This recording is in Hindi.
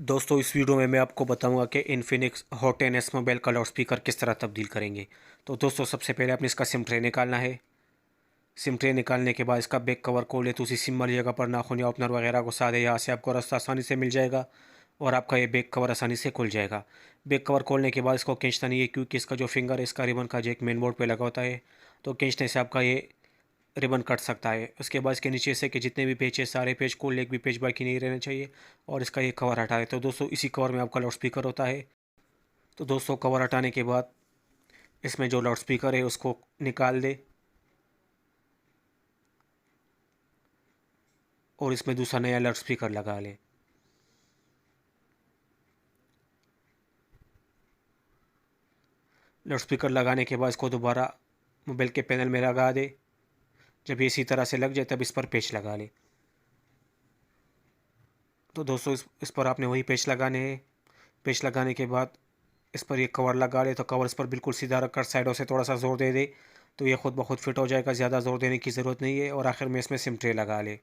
दोस्तों इस वीडियो में मैं आपको बताऊंगा कि इन्फिनिक्स हॉट 10s मोबाइल का लाउड स्पीकर किस तरह तब्दील करेंगे। तो दोस्तों सबसे पहले आपने इसका सिम ट्रे निकालना है। सिम ट्रे निकालने के बाद इसका बैक कवर खोल ले तो उसी सिम वाली जगह पर नाखून या ओपनर वगैरह को साधे यहाँ से आपको रास्ता आसानी से मिल जाएगा और आपका ये बैक कवर आसानी से खुल जाएगा। बैक कवर खोलने के बाद इसको खींचना नहीं है क्योंकि इसका जो फिंगर है इसका रिबन का जैक मेन बोर्ड पर लगा होता है, तो खींचने से आपका ये रिबन कट सकता है। उसके बाद इसके नीचे से कि जितने भी पेज है सारे पेज खोल, एक भी पेज बाकी नहीं रहना चाहिए और इसका ये कवर हटा है। तो दोस्तों इसी कवर में आपका लाउड स्पीकर होता है। तो दोस्तों कवर हटाने के बाद इसमें जो लाउड स्पीकर है उसको निकाल दे और इसमें दूसरा नया लाउड स्पीकर लगा ले। लाउड स्पीकर लगाने के बाद इसको दोबारा मोबाइल के पैनल में लगा दे। जब ये इसी तरह से लग जाए तब इस पर पेच लगा ले। तो दोस्तों इस पर आपने वही पेच लगाने हैं। पेच लगाने के बाद इस पर ये कवर लगा ले। तो कवर इस पर बिल्कुल सीधा रखकर साइडों से थोड़ा सा ज़ोर दे दे तो ये खुद ब खुद फिट हो जाएगा। ज़्यादा ज़ोर देने की ज़रूरत नहीं है। और आखिर में इसमें सिम ट्रे लगा ले।